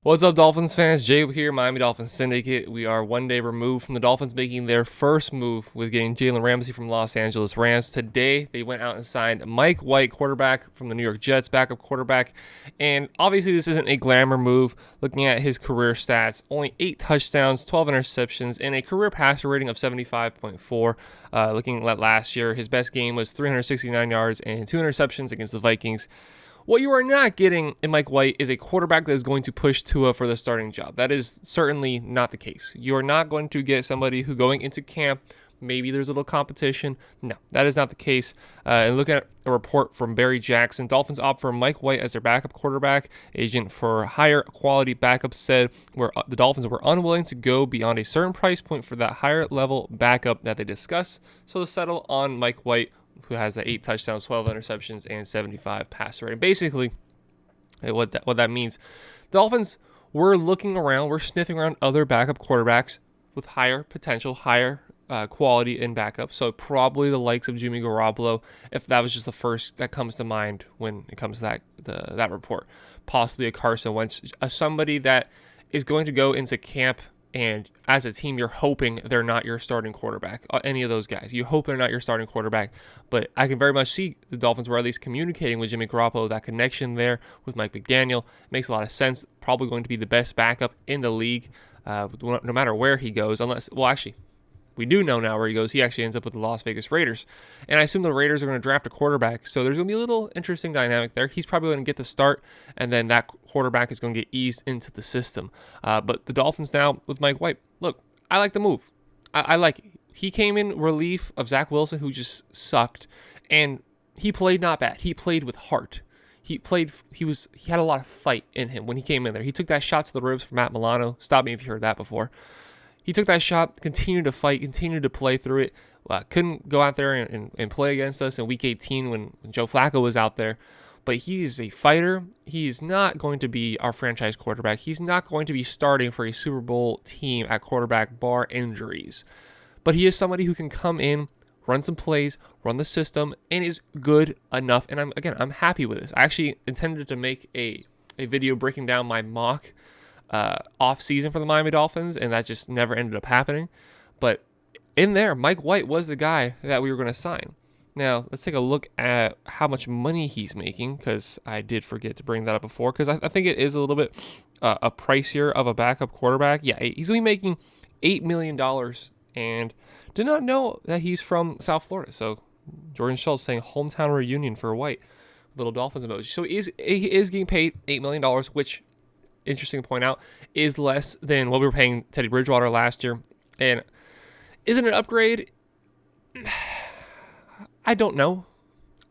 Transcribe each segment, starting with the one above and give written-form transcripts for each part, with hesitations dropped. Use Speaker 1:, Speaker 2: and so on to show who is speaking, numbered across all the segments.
Speaker 1: What's up, Dolphins fans? Jay here, Miami Dolphins Syndicate. We are one day removed from the Dolphins making their first move with getting Jalen Ramsey from Los Angeles Rams. Today, they went out and signed Mike White, quarterback from the New York Jets, backup quarterback. And obviously, this isn't a glamour move. Looking at his career stats, only 8 touchdowns, 12 interceptions, and a career passer rating of 75.4. Looking at last year, his best game was 369 yards and 2 interceptions against the Vikings. What you are not getting in Mike White is a quarterback that is going to push Tua for the starting job. That is certainly not the case. You are not going to get somebody who going into camp, maybe there's a little competition. No, that is not the case. And looking at a report from Barry Jackson, Dolphins opt for Mike White as their backup quarterback. Agent for higher quality backup said where the Dolphins were unwilling to go beyond a certain price point for that higher level backup that they discussed. So settle on Mike White, who has the 8 touchdowns, 12 interceptions, and 75 passer rating. Basically, what that means, the Dolphins were looking around, we're sniffing around other backup quarterbacks with higher potential, higher quality in backup. So probably the likes of Jimmy Garoppolo, if that was just the first that comes to mind when it comes to that report. Possibly a Carson Wentz, somebody that is going to go into camp. And as a team, you're hoping they're not your starting quarterback, any of those guys. You hope they're not your starting quarterback. But I can very much see the Dolphins were at least communicating with Jimmy Garoppolo. That connection there with Mike McDaniel makes a lot of sense. Probably going to be the best backup in the league, no matter where he goes. Actually, we do know now where he goes. He actually ends up with the Las Vegas Raiders. And I assume the Raiders are going to draft a quarterback. So there's going to be a little interesting dynamic there. He's probably going to get the start, and then that quarterback is going to get eased into the system. But the Dolphins now with Mike White, look, I like the move. I like it. He came in relief of Zach Wilson, who just sucked. And he played not bad. He played with heart. He had a lot of fight in him when he came in there. He took that shot to the ribs from Matt Milano. Stop me if you heard that before. He took that shot, continued to fight, continued to play through it. Couldn't go out there and play against us in Week 18 when Joe Flacco was out there. But he's a fighter. He's not going to be our franchise quarterback. He's not going to be starting for a Super Bowl team at quarterback, bar injuries. But he is somebody who can come in, run some plays, run the system, and is good enough. And I'm happy with this. I actually intended to make a video breaking down my mock off season for the Miami Dolphins, and that just never ended up happening. But in there, Mike White was the guy that we were going to sign. Now, let's take a look at how much money he's making, because I did forget to bring that up before, because I think it is a little bit a pricier of a backup quarterback. Yeah, he's going to be making $8 million, and did not know that he's from South Florida. So Jordan Schultz saying hometown reunion for White. Little Dolphins emoji. So he is getting paid $8 million, which, interesting to point out, is less than what we were paying Teddy Bridgewater last year. And is it an upgrade? I don't know.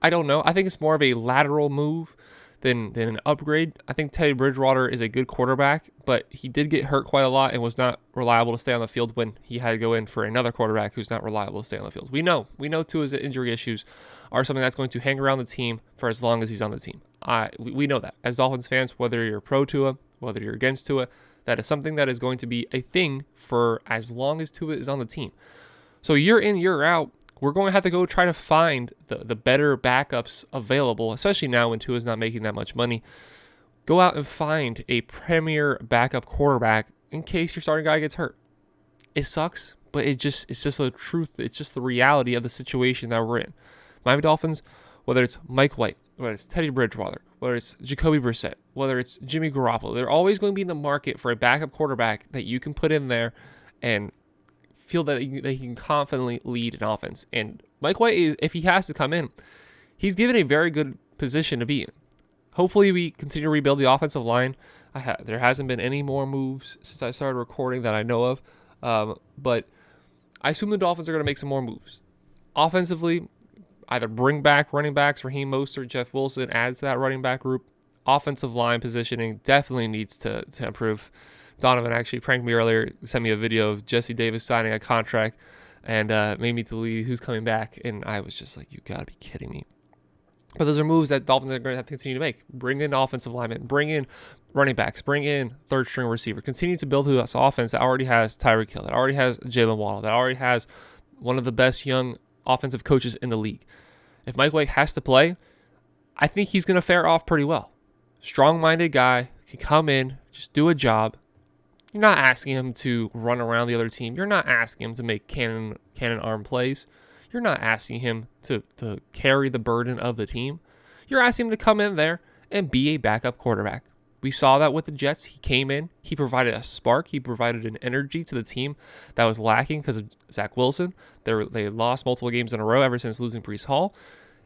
Speaker 1: I think it's more of a lateral move than an upgrade. I think Teddy Bridgewater is a good quarterback, but he did get hurt quite a lot and was not reliable to stay on the field when he had to go in for another quarterback who's not reliable to stay on the field. We know Tua's injury issues are something that's going to hang around the team for as long as he's on the team. We know that. As Dolphins fans, whether you're pro Tua, whether you're against Tua, that is something that is going to be a thing for as long as Tua is on the team. So year in, year out, we're going to have to go try to find the better backups available, especially now when Tua is not making that much money. Go out and find a premier backup quarterback in case your starting guy gets hurt. It sucks, but it's just the truth. It's just the reality of the situation that we're in. Miami Dolphins, whether it's Mike White, whether it's Teddy Bridgewater, whether it's Jacoby Brissett, whether it's Jimmy Garoppolo, they're always going to be in the market for a backup quarterback that you can put in there and feel that they can confidently lead an offense. And Mike White, if he has to come in, he's given a very good position to be in. Hopefully we continue to rebuild the offensive line. There hasn't been any more moves since I started recording that I know of. But I assume the Dolphins are going to make some more moves. Offensively, either bring back running backs, Raheem Mostert, Jeff Wilson, adds to that running back group. Offensive line positioning definitely needs to improve. Donovan actually pranked me earlier, sent me a video of Jesse Davis signing a contract, and made me believe who's coming back. And I was just like, you got to be kidding me. But those are moves that Dolphins are going to have to continue to make. Bring in offensive linemen, bring in running backs, bring in third-string receiver. Continue to build this offense that already has Tyreek Hill, that already has Jalen Waddle, that already has one of the best young offensive coaches in the league. If Mike White has to play, I think he's going to fare off pretty well. Strong-minded guy, He come in, just do a job. You're not asking him to run around the other team. You're not asking him to make cannon arm plays. You're not asking him to carry the burden of the team. You're asking him to come in there and be a backup quarterback. We saw that with the Jets. He came in. He provided a spark. He provided an energy to the team that was lacking because of Zach Wilson. They lost multiple games in a row ever since losing Breece Hall.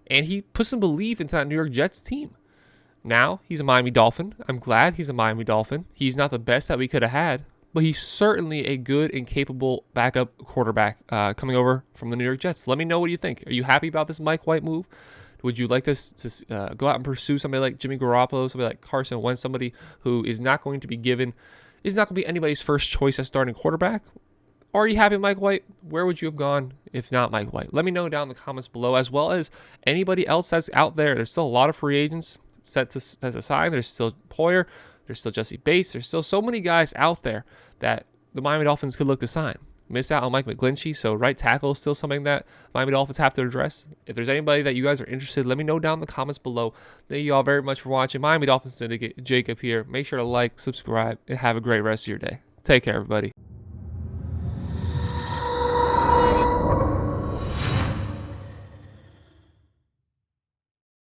Speaker 1: And he put some belief into that New York Jets team. Now he's a Miami Dolphin. I'm glad he's a Miami Dolphin. He's not the best that we could have had, but he's certainly a good and capable backup quarterback coming over from the New York Jets. Let me know what you think. Are you happy about this Mike White move? Would you like to go out and pursue somebody like Jimmy Garoppolo, somebody like Carson Wentz, somebody who is not going to be anybody's first choice as starting quarterback? Or are you happy with Mike White? Where would you have gone if not Mike White? Let me know down in the comments below, as well as anybody else that's out there. There's still a lot of free agents set as a sign. There's still Poyer. There's still Jesse Bates. There's still so many guys out there that the Miami Dolphins could look to sign. Miss out on Mike McGlinchey, so right tackle is still something that Miami Dolphins have to address. If there's anybody that you guys are interested, let me know down in the comments below. Thank you all very much for watching. Miami Dolphins Syndicate, Jacob here. Make sure to like, subscribe, and have a great rest of your day. Take care, everybody.